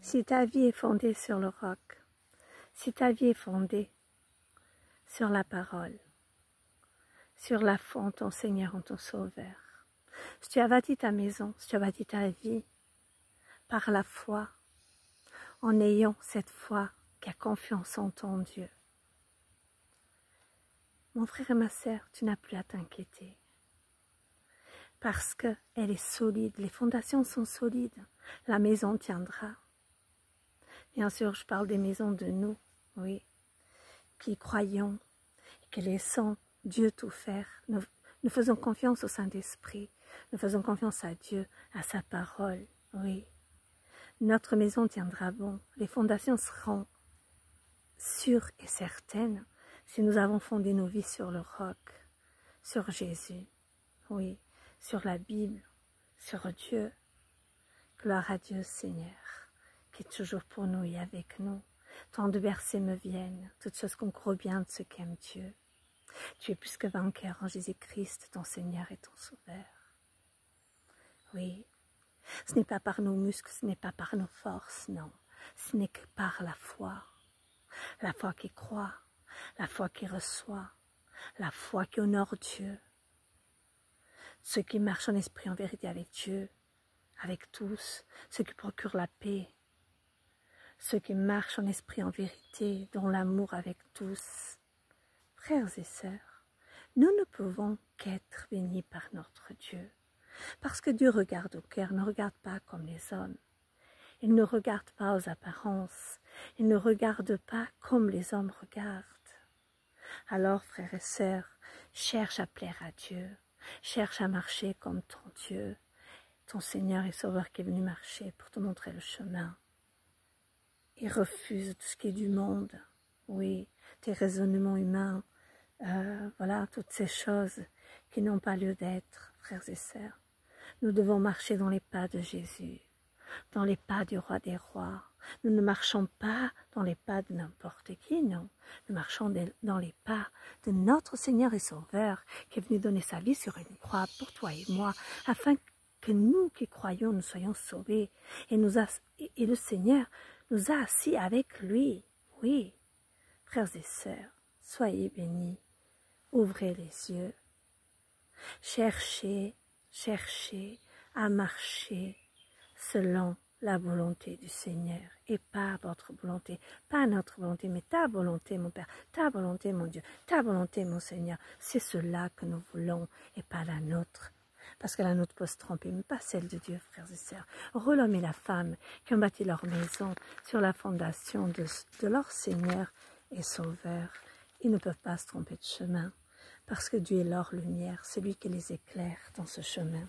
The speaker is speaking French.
Si ta vie est fondée sur le roc, si ta vie est fondée sur la parole, sur la foi en ton Seigneur, en ton Sauveur, si tu as bâti ta maison, si tu as bâti ta vie par la foi, en ayant cette foi qui a confiance en ton Dieu, mon frère et ma sœur, tu n'as plus à t'inquiéter. Parce qu'elle est solide, les fondations sont solides, la maison tiendra. Bien sûr, je parle des maisons de nous, oui, qui croyons, qui laissons Dieu tout faire. Nous faisons confiance au Saint-Esprit, nous faisons confiance à Dieu, à sa parole, oui. Notre maison tiendra bon, les fondations seront sûres et certaines si nous avons fondé nos vies sur le roc, sur Jésus, oui, sur la Bible, sur Dieu. Gloire à Dieu, Seigneur, qui est toujours pour nous et avec nous. Tant de versets me viennent, toutes choses concourent bien de ceux qui aiment Dieu. Tu es plus que vainqueur en Jésus-Christ, ton Seigneur et ton Sauveur. Oui, ce n'est pas par nos muscles, ce n'est pas par nos forces, non. Ce n'est que par la foi qui croit, la foi qui reçoit, la foi qui honore Dieu. Ceux qui marchent en esprit, en vérité avec Dieu, avec tous, ceux qui procurent la paix, ceux qui marchent en esprit, en vérité, dans l'amour avec tous. Frères et sœurs, nous ne pouvons qu'être bénis par notre Dieu, parce que Dieu regarde au cœur, ne regarde pas comme les hommes. Il ne regarde pas aux apparences, il ne regarde pas comme les hommes regardent. Alors, frères et sœurs, cherche à plaire à Dieu, cherche à marcher comme ton Dieu, ton Seigneur et Sauveur qui est venu marcher pour te montrer le chemin. Et refuse tout ce qui est du monde, oui, tes raisonnements humains, voilà, toutes ces choses qui n'ont pas lieu d'être, frères et sœurs. Nous devons marcher dans les pas de Jésus, dans les pas du roi des rois. Nous ne marchons pas dans les pas de n'importe qui, non. Nous marchons dans les pas de notre Seigneur et Sauveur qui est venu donner sa vie sur une croix pour toi et moi, afin que nous qui croyons, nous soyons sauvés. Et le Seigneur nous a assis avec lui. Oui, frères et sœurs, soyez bénis. Ouvrez les yeux. Cherchez à marcher selon la volonté du Seigneur et pas votre volonté, pas notre volonté, mais ta volonté, mon Père, ta volonté, mon Dieu, ta volonté, mon Seigneur. C'est cela que nous voulons et pas la nôtre. Parce que la nôtre peut se tromper, mais pas celle de Dieu, frères et sœurs. L'homme et la femme qui ont bâti leur maison sur la fondation de leur Seigneur et Sauveur, ils ne peuvent pas se tromper de chemin. Parce que Dieu est leur lumière, c'est lui qui les éclaire dans ce chemin.